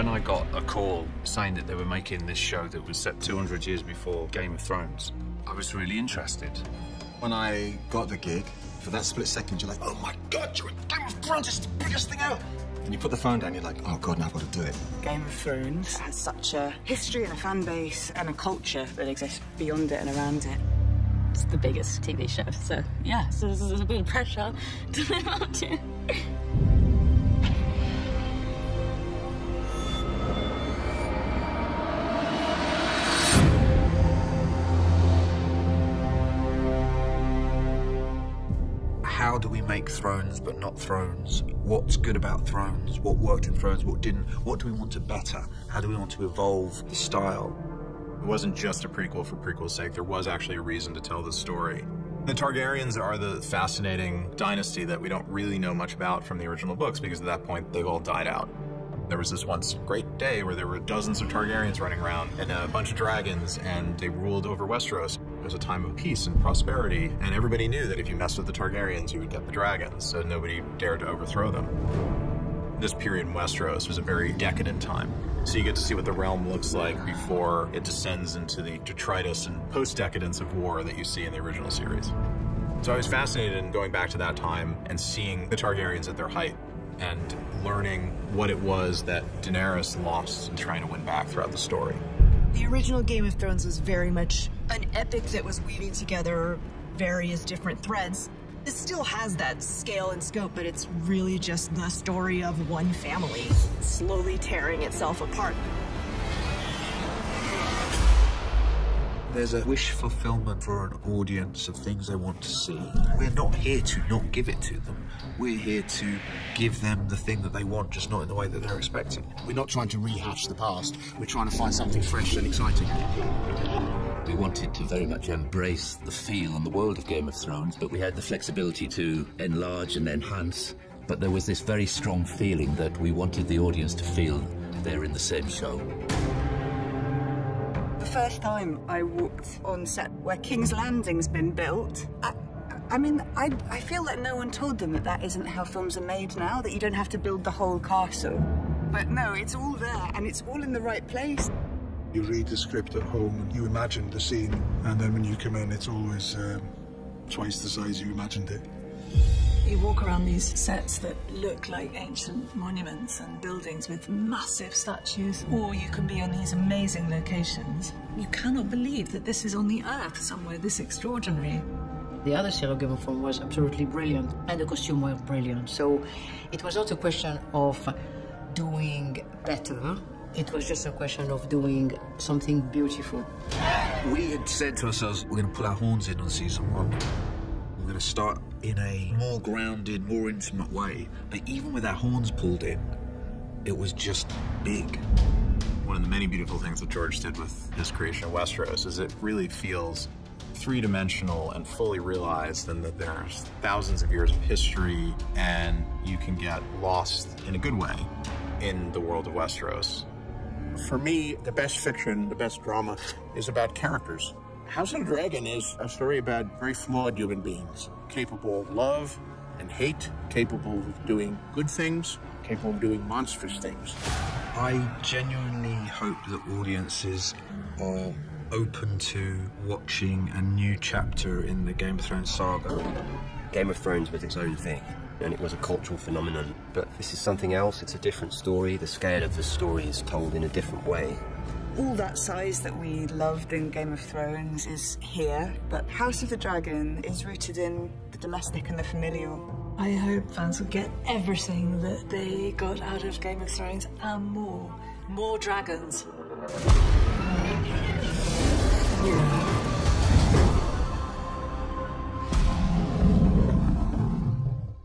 When I got a call saying that they were making this show that was set 200 years before Game of Thrones, I was really interested. When I got the gig, for that split second, you're like, oh my God, you're in Game of Thrones, it's the biggest thing ever. And you put the phone down, you're like, oh God, now I've got to do it. Game of Thrones has such a history and a fan base and a culture that exists beyond it and around it. It's the biggest TV show, so yeah, so there's a bit of pressure to live up to. How do we make Thrones but not Thrones? What's good about Thrones? What worked in Thrones? What didn't? What do we want to better? How do we want to evolve the style? It wasn't just a prequel for prequel's sake. There was actually a reason to tell the story. The Targaryens are the fascinating dynasty that we don't really know much about from the original books because at that point they've all died out. There was this once great day where there were dozens of Targaryens running around and a bunch of dragons, and they ruled over Westeros. It was a time of peace and prosperity, and everybody knew that if you messed with the Targaryens, you would get the dragons, so nobody dared to overthrow them. This period in Westeros was a very decadent time. So you get to see what the realm looks like before it descends into the detritus and post-decadence of war that you see in the original series. So I was fascinated in going back to that time and seeing the Targaryens at their height and learning what it was that Daenerys lost in trying to win back throughout the story. The original Game of Thrones was very much an epic that was weaving together various different threads. It still has that scale and scope, but it's really just the story of one family slowly tearing itself apart. There's a wish fulfillment for an audience of things they want to see. We're not here to not give it to them. We're here to give them the thing that they want, just not in the way that they're expecting. We're not trying to rehash the past. We're trying to find something fresh and exciting. We wanted to very much embrace the feel and the world of Game of Thrones, but we had the flexibility to enlarge and enhance. But there was this very strong feeling that we wanted the audience to feel they're in the same show. The first time I walked on set where King's Landing's been built, I feel that no one told them that that isn't how films are made now, that you don't have to build the whole castle. But no, it's all there, and it's all in the right place. You read the script at home and you imagine the scene, and then when you come in, it's always twice the size you imagined it. You walk around these sets that look like ancient monuments and buildings with massive statues, or you can be on these amazing locations. You cannot believe that this is on the earth somewhere this extraordinary. The other series of Game of Thrones was absolutely brilliant, and the costume was brilliant. So it was not a question of doing better. It was just a question of doing something beautiful. We had said to ourselves, we're going to put our horns in on season 1. We're going to start in a more grounded, more intimate way. But even with our horns pulled in, it was just big. One of the many beautiful things that George did with his creation of Westeros is it really feels three-dimensional and fully realized, and that there's thousands of years of history and you can get lost in a good way in the world of Westeros. For me, the best fiction, the best drama is about characters. House of the Dragon is a story about very flawed human beings, capable of love and hate, capable of doing good things, capable of doing monstrous things. I genuinely hope that audiences are open to watching a new chapter in the Game of Thrones saga. Game of Thrones was its own thing, and it was a cultural phenomenon. But this is something else, it's a different story. The scale of the story is told in a different way. All that size that we loved in Game of Thrones is here, but House of the Dragon is rooted in the domestic and the familial. I hope fans will get everything that they got out of Game of Thrones and more. More dragons.